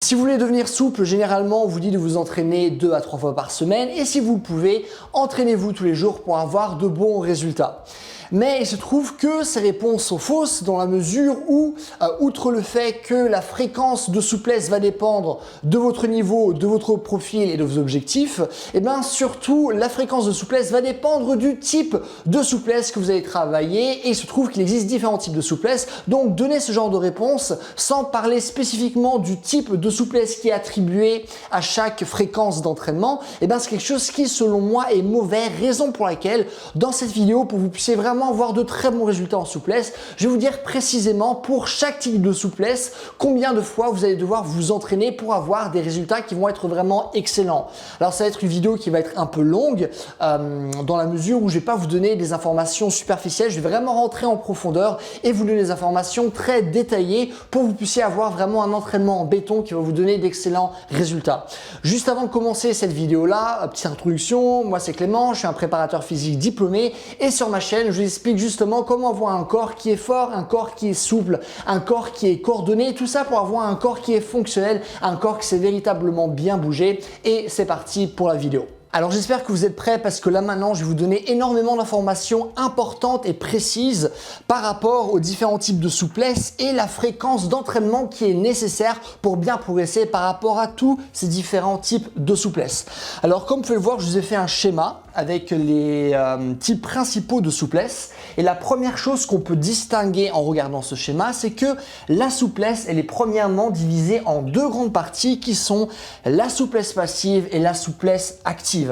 Si vous voulez devenir souple, généralement, on vous dit de vous entraîner 2 à 3 fois par semaine et si vous le pouvez, entraînez-vous tous les jours pour avoir de bons résultats. Mais il se trouve que ces réponses sont fausses dans la mesure où, outre le fait que la fréquence de souplesse va dépendre de votre niveau, de votre profil et de vos objectifs, et bien surtout la fréquence de souplesse va dépendre du type de souplesse que vous allez travailler et il se trouve qu'il existe différents types de souplesse. Donc donner ce genre de réponse sans parler spécifiquement du type de souplesse qui est attribué à chaque fréquence d'entraînement, et bien c'est quelque chose qui selon moi est mauvais, raison pour laquelle dans cette vidéo, pour que vous puissiez vraiment avoir de très bons résultats en souplesse, je vais vous dire précisément pour chaque type de souplesse combien de fois vous allez devoir vous entraîner pour avoir des résultats qui vont être vraiment excellents. Alors ça va être une vidéo qui va être un peu longue dans la mesure où je ne vais pas vous donner des informations superficielles, je vais vraiment rentrer en profondeur et vous donner des informations très détaillées pour que vous puissiez avoir vraiment un entraînement en béton qui va vous donner d'excellents résultats. Juste avant de commencer cette vidéo là, petite introduction, moi c'est Clément, je suis un préparateur physique diplômé et sur ma chaîne je vous explique justement comment avoir un corps qui est fort, un corps qui est souple, un corps qui est coordonné, tout ça pour avoir un corps qui est fonctionnel, un corps qui sait véritablement bien bouger et c'est parti pour la vidéo. Alors j'espère que vous êtes prêts parce que là maintenant je vais vous donner énormément d'informations importantes et précises par rapport aux différents types de souplesse et la fréquence d'entraînement qui est nécessaire pour bien progresser par rapport à tous ces différents types de souplesse. Alors comme vous pouvez le voir, je vous ai fait un schéma avec les types principaux de souplesse et la première chose qu'on peut distinguer en regardant ce schéma, c'est que la souplesse elle est premièrement divisée en 2 grandes parties qui sont la souplesse passive et la souplesse active.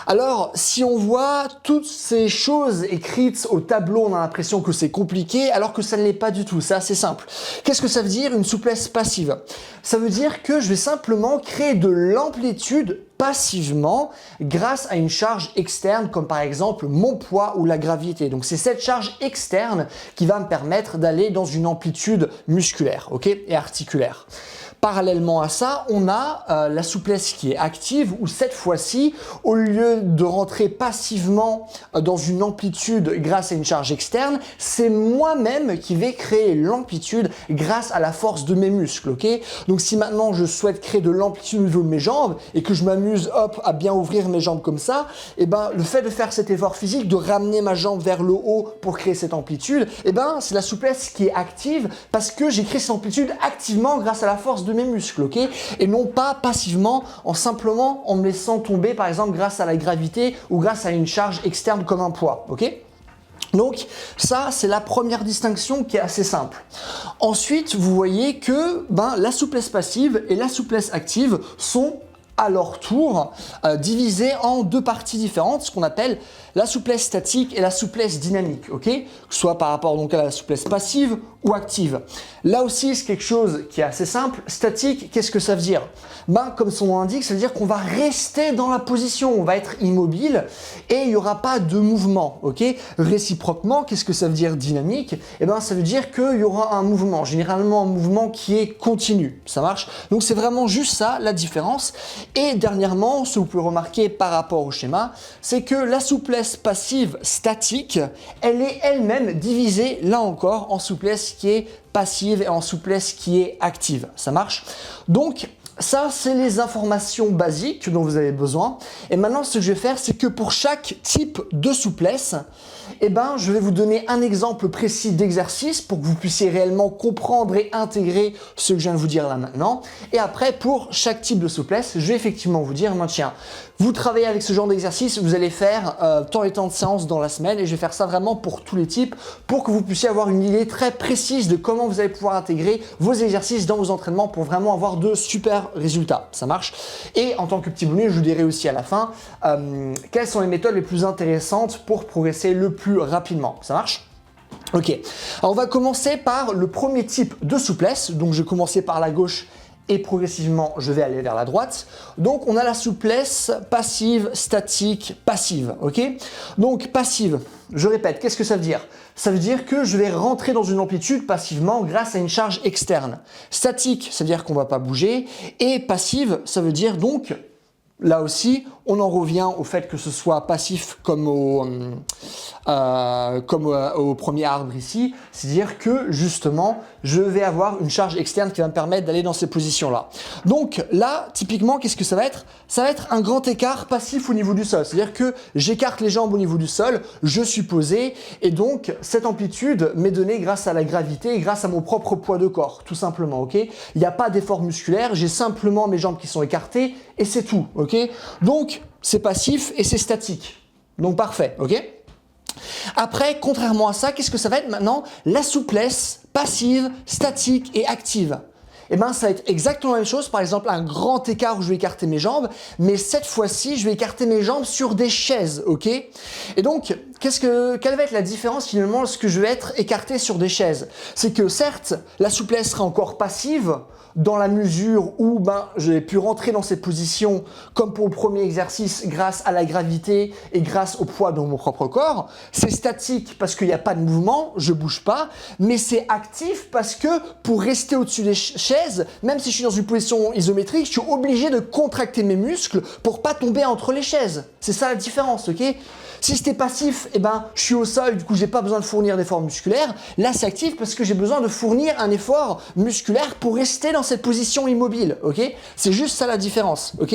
Alors, si on voit toutes ces choses écrites au tableau, on a l'impression que c'est compliqué, alors que ça ne l'est pas du tout, c'est assez simple. Qu'est-ce que ça veut dire une souplesse passive? Ça veut dire que je vais simplement créer de l'amplitude passivement grâce à une charge externe comme par exemple mon poids ou la gravité. Donc c'est cette charge externe qui va me permettre d'aller dans une amplitude musculaire, et articulaire. Parallèlement à ça, on a la souplesse qui est active où cette fois-ci, au lieu de rentrer passivement dans une amplitude grâce à une charge externe, c'est moi-même qui vais créer l'amplitude grâce à la force de mes muscles. Donc si maintenant je souhaite créer de l'amplitude au niveau de mes jambes et que je m'amuse à bien ouvrir mes jambes comme ça, et ben le fait de faire cet effort physique, de ramener ma jambe vers le haut pour créer cette amplitude, et ben c'est la souplesse qui est active parce que j'ai créé cette amplitude activement grâce à la force de mes muscles, et non pas passivement simplement en me laissant tomber par exemple grâce à la gravité ou grâce à une charge externe comme un poids, Donc ça c'est la première distinction qui est assez simple. Ensuite vous voyez que la souplesse passive et la souplesse active sont à leur tour divisées en 2 parties différentes, ce qu'on appelle la souplesse statique et la souplesse dynamique, que ce soit par rapport donc à la souplesse passive ou active. Là aussi, c'est quelque chose qui est assez simple. Statique, qu'est-ce que ça veut dire? Comme son nom l'indique, ça veut dire qu'on va rester dans la position, on va être immobile et il n'y aura pas de mouvement, Réciproquement, qu'est-ce que ça veut dire dynamique? Ça veut dire qu'il y aura un mouvement, généralement un mouvement qui est continu, ça marche? Donc c'est vraiment juste ça, la différence. Et dernièrement, ce que vous pouvez remarquer par rapport au schéma, c'est que la souplesse passive statique, elle est elle-même divisée, là encore, en souplesse qui est passive et en souplesse qui est active. Ça marche? Donc, ça, c'est les informations basiques dont vous avez besoin. Et maintenant, ce que je vais faire, c'est que pour chaque type de souplesse, je vais vous donner un exemple précis d'exercice pour que vous puissiez réellement comprendre et intégrer ce que je viens de vous dire là maintenant. Et après, pour chaque type de souplesse, je vais effectivement vous dire, tiens, vous travaillez avec ce genre d'exercice, vous allez faire tant et tant de séances dans la semaine et je vais faire ça vraiment pour tous les types pour que vous puissiez avoir une idée très précise de comment vous allez pouvoir intégrer vos exercices dans vos entraînements pour vraiment avoir de super résultats. Ça marche? Et en tant que petit bonus, je vous dirai aussi à la fin quelles sont les méthodes les plus intéressantes pour progresser le plus rapidement. Ça marche? Ok. Alors on va commencer par le premier type de souplesse. Donc je vais commencer par la gauche et progressivement je vais aller vers la droite. Donc on a la souplesse passive, statique, passive, Donc passive, je répète, qu'est-ce que ça veut dire? Ça veut dire que je vais rentrer dans une amplitude passivement grâce à une charge externe. Statique, ça veut dire qu'on ne va pas bouger. Et passive, ça veut dire donc, là aussi, on en revient au fait que ce soit passif comme au premier arbre ici, c'est-à-dire que justement, je vais avoir une charge externe qui va me permettre d'aller dans ces positions-là. Donc là, typiquement, qu'est-ce que ça va être? Ça va être un grand écart passif au niveau du sol. C'est-à-dire que j'écarte les jambes au niveau du sol, je suis posé, et donc cette amplitude m'est donnée grâce à la gravité et grâce à mon propre poids de corps, tout simplement, ok? Il n'y a pas d'effort musculaire, j'ai simplement mes jambes qui sont écartées, et c'est tout, ok? Donc, c'est passif et c'est statique. Donc parfait, ok? Après, contrairement à ça, qu'est-ce que ça va être maintenant? La souplesse passive, statique et active. Eh bien, ça va être exactement la même chose. Par exemple, un grand écart où je vais écarter mes jambes, mais cette fois-ci, je vais écarter mes jambes sur des chaises, ok? Et donc, quelle va être la différence finalement lorsque je vais être écarté sur des chaises? C'est que certes, la souplesse sera encore passive, dans la mesure où j'ai pu rentrer dans cette position comme pour le premier exercice grâce à la gravité et grâce au poids de mon propre corps. C'est statique parce qu'il n'y a pas de mouvement, je ne bouge pas, mais c'est actif parce que pour rester au-dessus des chaises, même si je suis dans une position isométrique, je suis obligé de contracter mes muscles pour pas tomber entre les chaises. C'est ça la différence, ok? Si c'était passif, je suis au sol, du coup j'ai pas besoin de fournir d'efforts musculaires. Là c'est actif parce que j'ai besoin de fournir un effort musculaire pour rester dans cette position immobile, ok? C'est juste ça la différence, ok?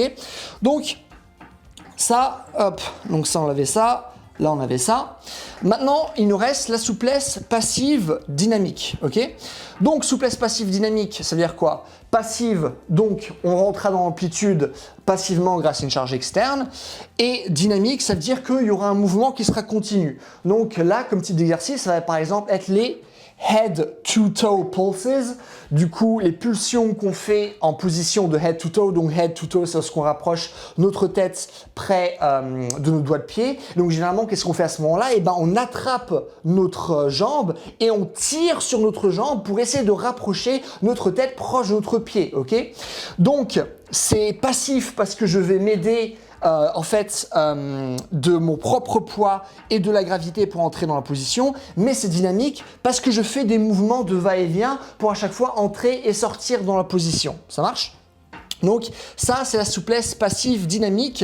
Donc ça, hop, donc ça on avait ça, là on avait ça. Maintenant il nous reste la souplesse passive dynamique, ok? Donc souplesse passive dynamique, ça veut dire quoi? Passive, donc on rentrera dans l'amplitude passivement grâce à une charge externe. Et dynamique, ça veut dire qu'il y aura un mouvement qui sera continu. Donc là, comme type d'exercice, ça va par exemple être les head to toe pulses. Du coup, les pulsions qu'on fait en position de head to toe. Donc head to toe, c'est lorsqu'on rapproche notre tête près de nos doigts de pied. Donc généralement, qu'est-ce qu'on fait à ce moment-là? On attrape notre jambe et on tire sur notre jambe pour essayer de rapprocher notre tête proche de notre pied, ok? Donc, c'est passif parce que je vais m'aider de mon propre poids et de la gravité pour entrer dans la position, mais c'est dynamique parce que je fais des mouvements de va-et-vient pour à chaque fois entrer et sortir dans la position. Ça marche? Donc ça, c'est la souplesse passive dynamique.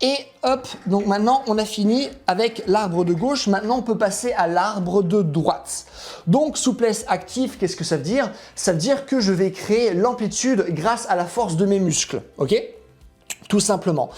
Et hop, donc maintenant, on a fini avec l'arbre de gauche. Maintenant, on peut passer à l'arbre de droite. Donc, souplesse active, qu'est-ce que ça veut dire? Ça veut dire que je vais créer l'amplitude grâce à la force de mes muscles, ok? Tout simplement.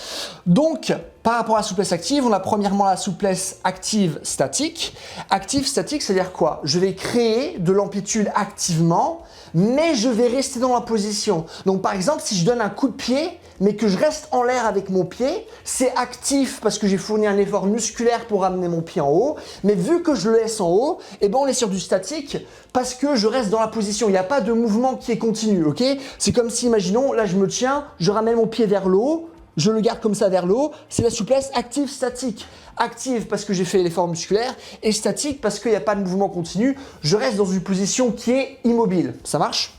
Donc, par rapport à la souplesse active, on a premièrement la souplesse active statique. Active statique, c'est-à-dire quoi? Je vais créer de l'amplitude activement, mais je vais rester dans la position. Donc par exemple, si je donne un coup de pied, mais que je reste en l'air avec mon pied, c'est actif parce que j'ai fourni un effort musculaire pour amener mon pied en haut. Mais vu que je le laisse en haut, on est sur du statique parce que je reste dans la position. Il n'y a pas de mouvement qui est continu, ok? C'est comme si, imaginons, là je me tiens, je ramène mon pied vers le haut, je le garde comme ça vers le haut, c'est la souplesse active-statique. Active parce que j'ai fait l'effort musculaire et statique parce qu'il n'y a pas de mouvement continu. Je reste dans une position qui est immobile. Ça marche?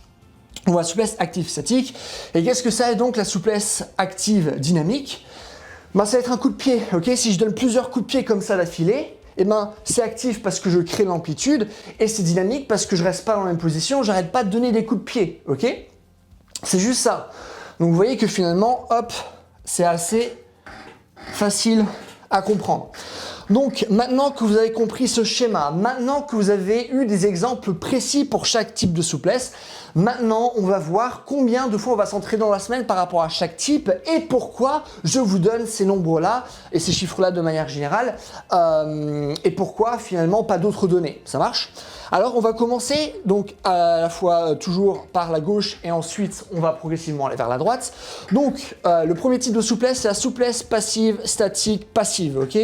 On voit souplesse active-statique. Et qu'est-ce que ça est donc la souplesse active dynamique? Ça va être un coup de pied. Ok, si je donne plusieurs coups de pied comme ça d'affilée, c'est actif parce que je crée l'amplitude et c'est dynamique parce que je reste pas dans la même position, j'arrête pas de donner des coups de pied. Ok? C'est juste ça. Donc vous voyez que finalement, hop, c'est assez facile à comprendre. Donc maintenant que vous avez compris ce schéma, maintenant que vous avez eu des exemples précis pour chaque type de souplesse, maintenant on va voir combien de fois on va s'entraîner dans la semaine par rapport à chaque type et pourquoi je vous donne ces nombres-là et ces chiffres-là de manière générale et pourquoi finalement pas d'autres données. Ça marche? Alors on va commencer donc à la fois toujours par la gauche et ensuite on va progressivement aller vers la droite. Donc le premier type de souplesse, c'est la souplesse passive, statique, passive. Ok,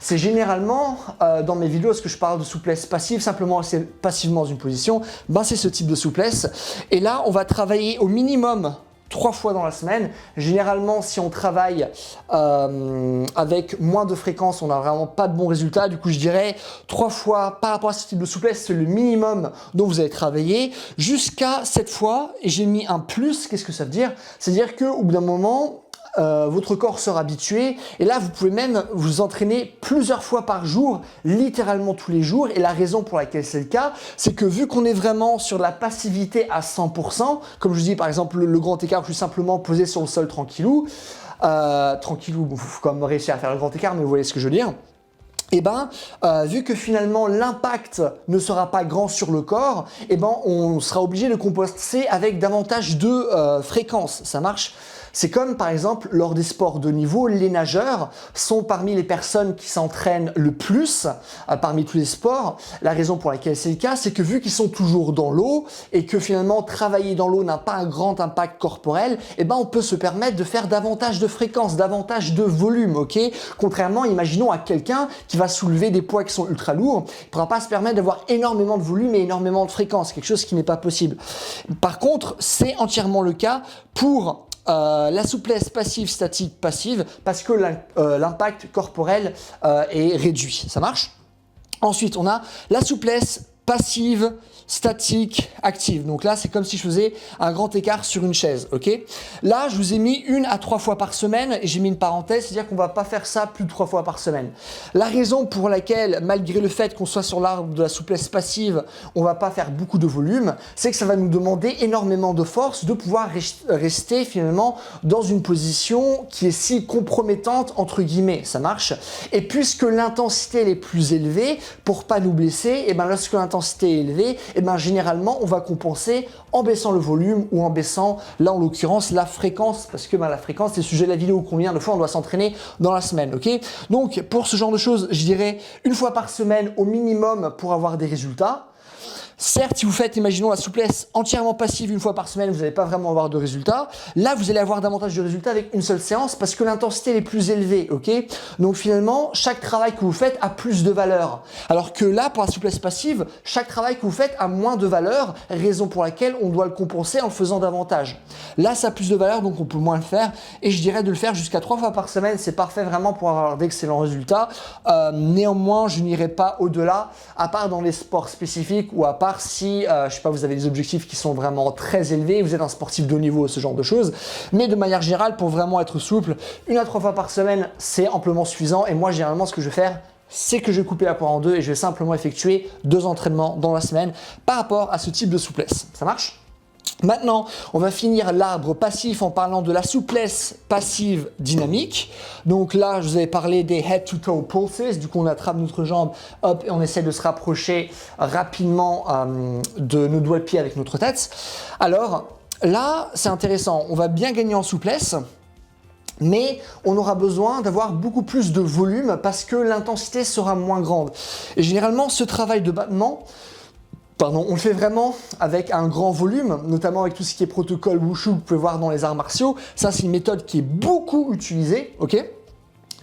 c'est généralement dans mes vidéos, lorsque je parle de souplesse passive, simplement c'est passivement dans une position, c'est ce type de souplesse. Et là on va travailler au minimum 3 fois dans la semaine. Généralement, si on travaille avec moins de fréquence, on n'a vraiment pas de bons résultats. Du coup, je dirais 3 fois par rapport à ce type de souplesse, c'est le minimum dont vous allez travailler jusqu'à 7 fois. Et j'ai mis un plus. Qu'est-ce que ça veut dire? C'est-à-dire qu'au bout d'un moment, votre corps sera habitué et là vous pouvez même vous entraîner plusieurs fois par jour, littéralement tous les jours. Et la raison pour laquelle c'est le cas, c'est que vu qu'on est vraiment sur de la passivité à 100%, comme je vous dis par exemple le grand écart, je suis simplement posé sur le sol tranquillou, il faut quand même réussir à faire le grand écart, mais vous voyez ce que je veux dire. vu que finalement l'impact ne sera pas grand sur le corps, on sera obligé de compenser avec davantage de fréquences. Ça marche? C'est comme par exemple lors des sports de niveau, les nageurs sont parmi les personnes qui s'entraînent le plus parmi tous les sports. La raison pour laquelle c'est le cas, c'est que vu qu'ils sont toujours dans l'eau et que finalement travailler dans l'eau n'a pas un grand impact corporel, on peut se permettre de faire davantage de fréquences, davantage de volume, ok? Contrairement, imaginons à quelqu'un qui va soulever des poids qui sont ultra lourds, il ne pourra pas se permettre d'avoir énormément de volume et énormément de fréquences, quelque chose qui n'est pas possible. Par contre, c'est entièrement le cas pour la souplesse passive, statique, passive, parce que l'impact corporel est réduit. Ça marche? Ensuite, on a la souplesse passive, statique, active. Donc là, c'est comme si je faisais un grand écart sur une chaise, ok? Là, je vous ai mis 1 à 3 fois par semaine et j'ai mis une parenthèse, c'est-à-dire qu'on ne va pas faire ça plus de 3 fois par semaine. La raison pour laquelle, malgré le fait qu'on soit sur l'arbre de la souplesse passive, on ne va pas faire beaucoup de volume, c'est que ça va nous demander énormément de force de pouvoir rester finalement dans une position qui est si compromettante, entre guillemets, ça marche? Et puisque l'intensité elle est plus élevée, pour pas nous blesser, lorsque l'intensité est élevée, généralement, on va compenser en baissant le volume ou en baissant, là en l'occurrence, la fréquence, parce que la fréquence, c'est le sujet de la vidéo, combien de fois on doit s'entraîner dans la semaine, ok? Donc, pour ce genre de choses, je dirais 1 fois par semaine au minimum pour avoir des résultats. Certes, si vous faites, imaginons, la souplesse entièrement passive 1 fois par semaine, vous n'allez pas vraiment avoir de résultats. Là, vous allez avoir davantage de résultats avec une seule séance parce que l'intensité est plus élevée, ok? Donc finalement, chaque travail que vous faites a plus de valeur. Alors que là, pour la souplesse passive, chaque travail que vous faites a moins de valeur, raison pour laquelle on doit le compenser en le faisant davantage. Là, ça a plus de valeur, donc on peut moins le faire. Et je dirais de le faire jusqu'à 3 fois par semaine, c'est parfait vraiment pour avoir d'excellents résultats. Néanmoins, je n'irai pas au-delà, à part dans les sports spécifiques ou à part si, je sais pas, vous avez des objectifs qui sont vraiment très élevés, vous êtes un sportif de haut niveau, ce genre de choses. Mais de manière générale, pour vraiment être souple, 1 à 3 fois par semaine, c'est amplement suffisant. Et moi, généralement, ce que je vais faire, c'est que je vais couper la poire en deux et je vais simplement effectuer 2 entraînements dans la semaine par rapport à ce type de souplesse. Ça marche? Maintenant, on va finir l'arbre passif en parlant de la souplesse passive dynamique. Donc là, je vous avais parlé des head-to-toe pulses. Du coup, on attrape notre jambe, hop, et on essaie de se rapprocher rapidement de nos doigts de pied avec notre tête. Alors là, c'est intéressant. On va bien gagner en souplesse, mais on aura besoin d'avoir beaucoup plus de volume parce que l'intensité sera moins grande. Et généralement, ce travail de battement, on le fait vraiment avec un grand volume, notamment avec tout ce qui est protocole Wushu que vous pouvez voir dans les arts martiaux. Ça, c'est une méthode qui est beaucoup utilisée, ok?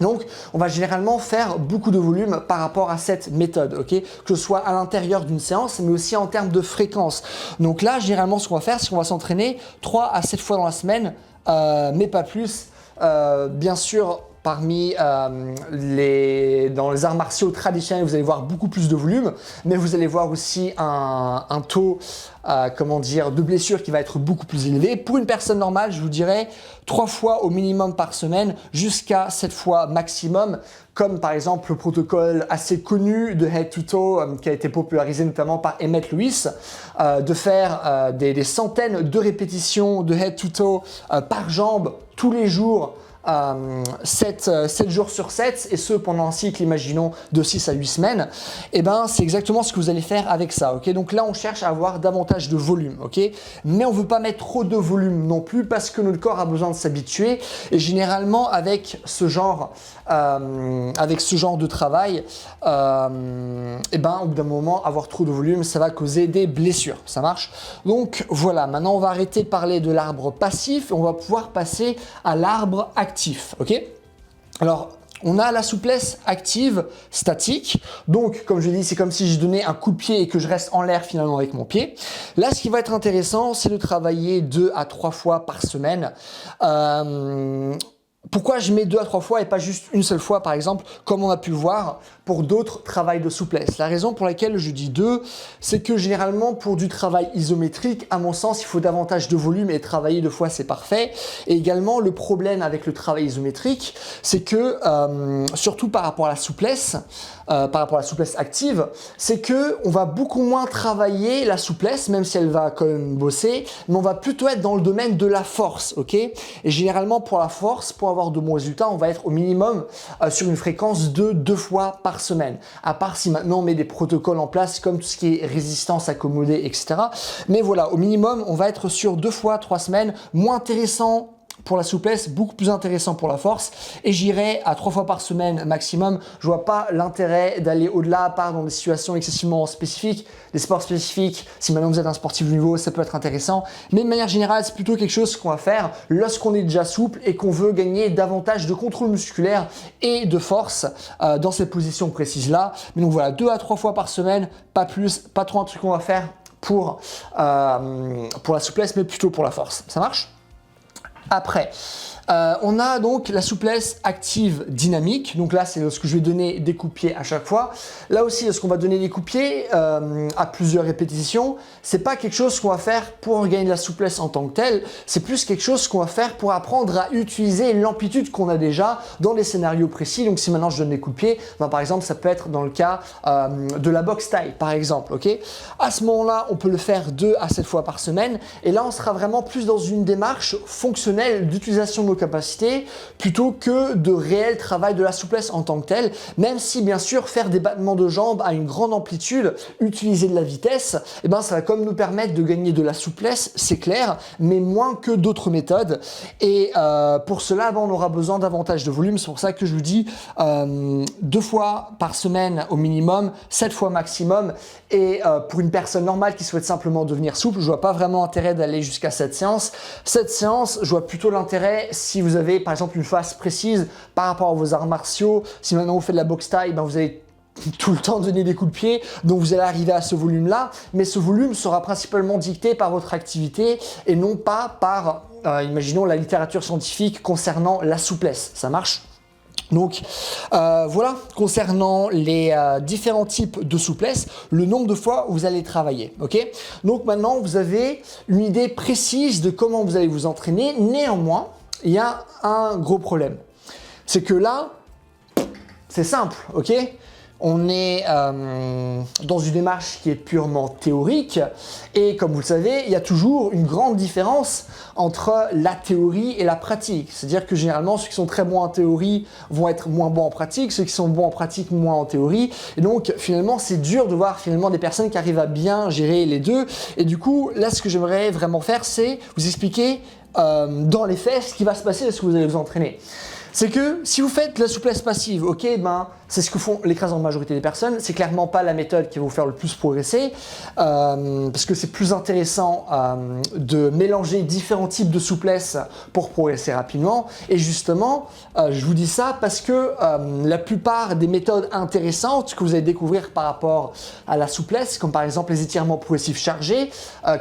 Donc, on va généralement faire beaucoup de volume par rapport à cette méthode, ok? Que ce soit à l'intérieur d'une séance, mais aussi en termes de fréquence. Donc là, généralement, ce qu'on va faire, c'est qu'on va s'entraîner 3 à 7 fois dans la semaine, mais pas plus. Bien sûr, parmi dans les arts martiaux traditionnels, vous allez voir beaucoup plus de volume, mais vous allez voir aussi un taux de blessure qui va être beaucoup plus élevé. Pour une personne normale, je vous dirais 3 fois au minimum par semaine, jusqu'à 7 fois maximum, comme par exemple le protocole assez connu de head to toe qui a été popularisé notamment par Emmett Lewis, de faire des centaines de répétitions de head to toe par jambe tous les jours, 7 jours sur 7, et ce pendant un cycle, imaginons, de 6 à 8 semaines, c'est exactement ce que vous allez faire avec ça, ok? Donc là, on cherche à avoir davantage de volume, ok? Mais on ne veut pas mettre trop de volume non plus parce que notre corps a besoin de s'habituer, et généralement, avec ce genre de travail, au bout d'un moment, avoir trop de volume, ça va causer des blessures, ça marche? Donc voilà, maintenant on va arrêter de parler de l'arbre passif et on va pouvoir passer à l'arbre actif, ok? Alors, on a la souplesse active statique. Donc, comme je l'ai dit, c'est comme si je donnais un coup de pied et que je reste en l'air finalement avec mon pied. Là, ce qui va être intéressant, c'est de travailler 2 à 3 fois par semaine. Pourquoi je mets 2 à 3 fois et pas juste une seule fois, par exemple, comme on a pu le voir pour d'autres travails de souplesse? La raison pour laquelle je dis 2, c'est que généralement, pour du travail isométrique, à mon sens, il faut davantage de volume et travailler 2 fois, c'est parfait. Et également, le problème avec le travail isométrique, c'est que, surtout par rapport à la souplesse active, c'est que on va beaucoup moins travailler la souplesse, même si elle va quand même bosser, mais on va plutôt être dans le domaine de la force, ok? Et généralement, pour la force, pour avoir de bons résultats, on va être au minimum sur une fréquence de 2 fois par semaine. À part si maintenant on met des protocoles en place comme tout ce qui est résistance accommodée, etc. Mais voilà, au minimum, on va être sur 2 fois 3 semaines, moins intéressant pour la souplesse, beaucoup plus intéressant pour la force, et j'irai à 3 fois par semaine maximum. Je vois pas l'intérêt d'aller au-delà, à part dans des situations excessivement spécifiques, des sports spécifiques. Si maintenant vous êtes un sportif de niveau, ça peut être intéressant, mais de manière générale, c'est plutôt quelque chose qu'on va faire lorsqu'on est déjà souple et qu'on veut gagner davantage de contrôle musculaire et de force dans cette position précise-là. Mais donc voilà, 2 à 3 fois par semaine, pas plus, pas trop un truc qu'on va faire pour la souplesse, mais plutôt pour la force. Ça marche ? Après, on a donc la souplesse active dynamique. Donc là, c'est ce que je vais donner des coups de pied à chaque fois. Là aussi, ce qu'on va donner des coups de pied à plusieurs répétitions, c'est pas quelque chose qu'on va faire pour gagner de la souplesse en tant que tel. C'est plus quelque chose qu'on va faire pour apprendre à utiliser l'amplitude qu'on a déjà dans des scénarios précis. Donc si maintenant je donne des coups de pied, ben, par exemple, ça peut être dans le cas de la boxe taille, par exemple. Ok. À ce moment-là, on peut le faire 2 à 7 fois par semaine. Et là, on sera vraiment plus dans une démarche fonctionnelle d'utilisation de nos capacités plutôt que de réel travail de la souplesse en tant que tel, même si bien sûr faire des battements de jambes à une grande amplitude, utiliser de la vitesse, et ben ça va comme nous permettre de gagner de la souplesse, c'est clair, mais moins que d'autres méthodes. Et pour cela, ben, on aura besoin davantage de volume. C'est pour ça que je vous dis 2 fois par semaine au minimum, 7 fois maximum. Et pour une personne normale qui souhaite simplement devenir souple, je vois pas vraiment intérêt d'aller jusqu'à cette séance. Cette séance, je vois plutôt l'intérêt si vous avez par exemple une phase précise par rapport à vos arts martiaux. Si maintenant vous faites de la boxe taille, ben vous allez tout le temps donner des coups de pied, donc vous allez arriver à ce volume-là, mais ce volume sera principalement dicté par votre activité et non pas par, imaginons, la littérature scientifique concernant la souplesse. Ça marche ? Donc voilà, concernant les différents types de souplesse, le nombre de fois où vous allez travailler. Ok. Donc maintenant, vous avez une idée précise de comment vous allez vous entraîner. Néanmoins, il y a un gros problème. C'est que là, c'est simple, ok ? On est dans une démarche qui est purement théorique et comme vous le savez, il y a toujours une grande différence entre la théorie et la pratique. C'est-à-dire que généralement, ceux qui sont très bons en théorie vont être moins bons en pratique, ceux qui sont bons en pratique moins en théorie. Et donc finalement, c'est dur de voir finalement des personnes qui arrivent à bien gérer les deux. Et du coup, là, ce que j'aimerais vraiment faire, c'est vous expliquer dans les faits ce qui va se passer lorsque vous allez vous entraîner. C'est que si vous faites de la souplesse passive, ok, ben c'est ce que font l'écrasante majorité des personnes. C'est clairement pas la méthode qui va vous faire le plus progresser parce que c'est plus intéressant de mélanger différents types de souplesse pour progresser rapidement. Et justement, je vous dis ça parce que la plupart des méthodes intéressantes que vous allez découvrir par rapport à la souplesse, comme par exemple les étirements progressifs chargés,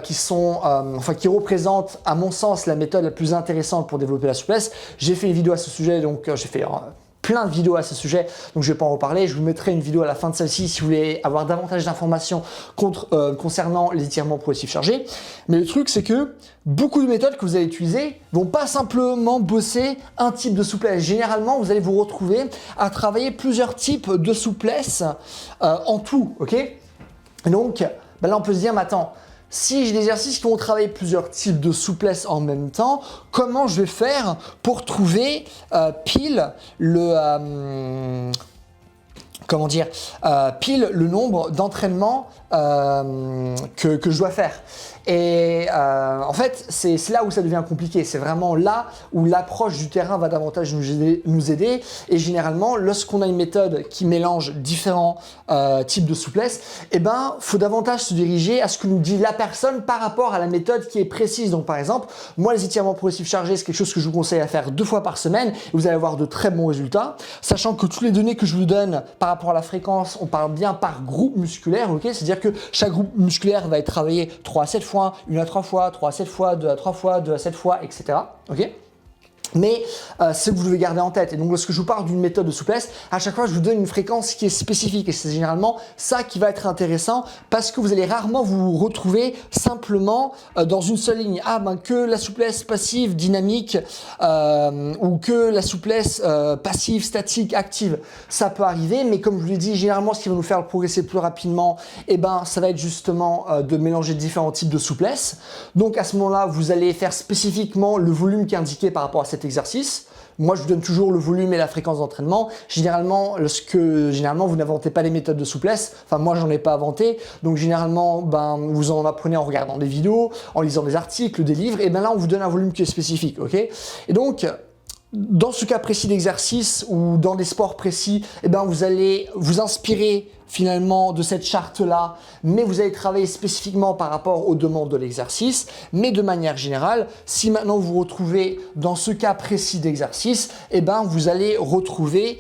qui représentent à mon sens la méthode la plus intéressante pour développer la souplesse. J'ai fait une vidéo à ce sujet, donc j'ai fait plein de vidéos à ce sujet, donc je ne vais pas en reparler. Je vous mettrai une vidéo à la fin de celle-ci si vous voulez avoir davantage d'informations concernant les étirements progressifs chargés. Mais le truc, c'est que beaucoup de méthodes que vous allez utiliser vont pas simplement bosser un type de souplesse. Généralement, vous allez vous retrouver à travailler plusieurs types de souplesse en tout, ok ? Et donc, ben là, on peut se dire, mais attends, si j'ai des exercices qui vont travailler plusieurs types de souplesse en même temps, comment je vais faire pour trouver pile le nombre d'entraînements que je dois faire. Et en fait, c'est là où ça devient compliqué. C'est vraiment là où l'approche du terrain va davantage nous aider. Et généralement, lorsqu'on a une méthode qui mélange différents types de souplesse, eh ben, faut davantage se diriger à ce que nous dit la personne par rapport à la méthode qui est précise. Donc, par exemple, moi, les étirements progressifs chargés, c'est quelque chose que je vous conseille à faire 2 fois par semaine. Et vous allez avoir de très bons résultats, sachant que toutes les données que je vous donne par rapport à la fréquence, on parle bien par groupe musculaire, ok ? C'est-à-dire que chaque groupe musculaire va être travaillé 3 à 7 fois, 1 à 3 fois, 3 à 7 fois, 2 à 3 fois, 2 à 7 fois, etc. Ok ? Mais c'est ce que vous devez garder en tête. Et donc, lorsque je vous parle d'une méthode de souplesse, à chaque fois, je vous donne une fréquence qui est spécifique. Et c'est généralement ça qui va être intéressant parce que vous allez rarement vous retrouver simplement dans une seule ligne. Ah, ben que la souplesse passive, dynamique ou que la souplesse passive, statique, active. Ça peut arriver, mais comme je vous l'ai dit, généralement, ce qui va nous faire progresser plus rapidement, eh ben, ça va être justement de mélanger différents types de souplesse. Donc, à ce moment-là, vous allez faire spécifiquement le volume qui est indiqué par rapport à cette cet exercice. Moi, je vous donne toujours le volume et la fréquence d'entraînement. Généralement, vous n'inventez pas les méthodes de souplesse. Enfin, moi, j'en ai pas inventé. Donc, généralement, vous en apprenez en regardant des vidéos, en lisant des articles, des livres. Et là, on vous donne un volume qui est spécifique, ok? Et donc, dans ce cas précis d'exercice ou dans des sports précis, vous allez vous inspirer finalement de cette charte-là, mais vous allez travailler spécifiquement par rapport aux demandes de l'exercice. Mais de manière générale, si maintenant vous vous retrouvez dans ce cas précis d'exercice, vous allez retrouver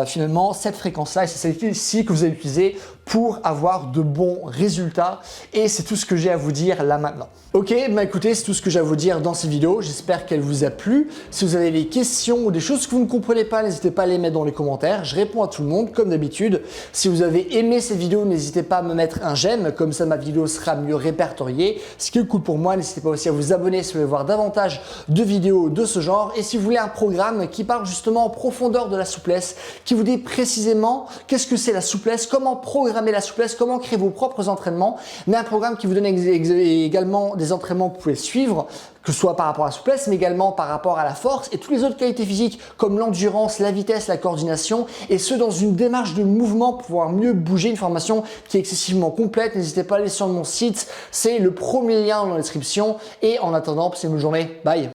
finalement cette fréquence-là et c'est celle-ci que vous allez utiliser pour avoir de bons résultats. Et c'est tout ce que j'ai à vous dire là maintenant. Ok, écoutez, c'est tout ce que j'ai à vous dire dans cette vidéo. J'espère qu'elle vous a plu. Si vous avez des questions ou des choses que vous ne comprenez pas, n'hésitez pas à les mettre dans les commentaires. Je réponds à tout le monde comme d'habitude. Si vous avez aimé cette vidéo, n'hésitez pas à me mettre un j'aime, comme ça ma vidéo sera mieux répertoriée. Ce qui est cool pour moi, n'hésitez pas aussi à vous abonner si vous voulez voir davantage de vidéos de ce genre. Et si vous voulez un programme qui parle justement en profondeur de la souplesse, qui vous dit précisément qu'est-ce que c'est la souplesse, comment programmer la souplesse, comment créer vos propres entraînements, mais un programme qui vous donne également des entraînements que vous pouvez suivre, que ce soit par rapport à la souplesse, mais également par rapport à la force et toutes les autres qualités physiques comme l'endurance, la vitesse, la coordination, et ce dans une démarche de mouvement pour pouvoir mieux bouger. Une formation qui est excessivement complète. N'hésitez pas à aller sur mon site, c'est le premier lien dans la description. Et en attendant, passez une bonne journée. Bye!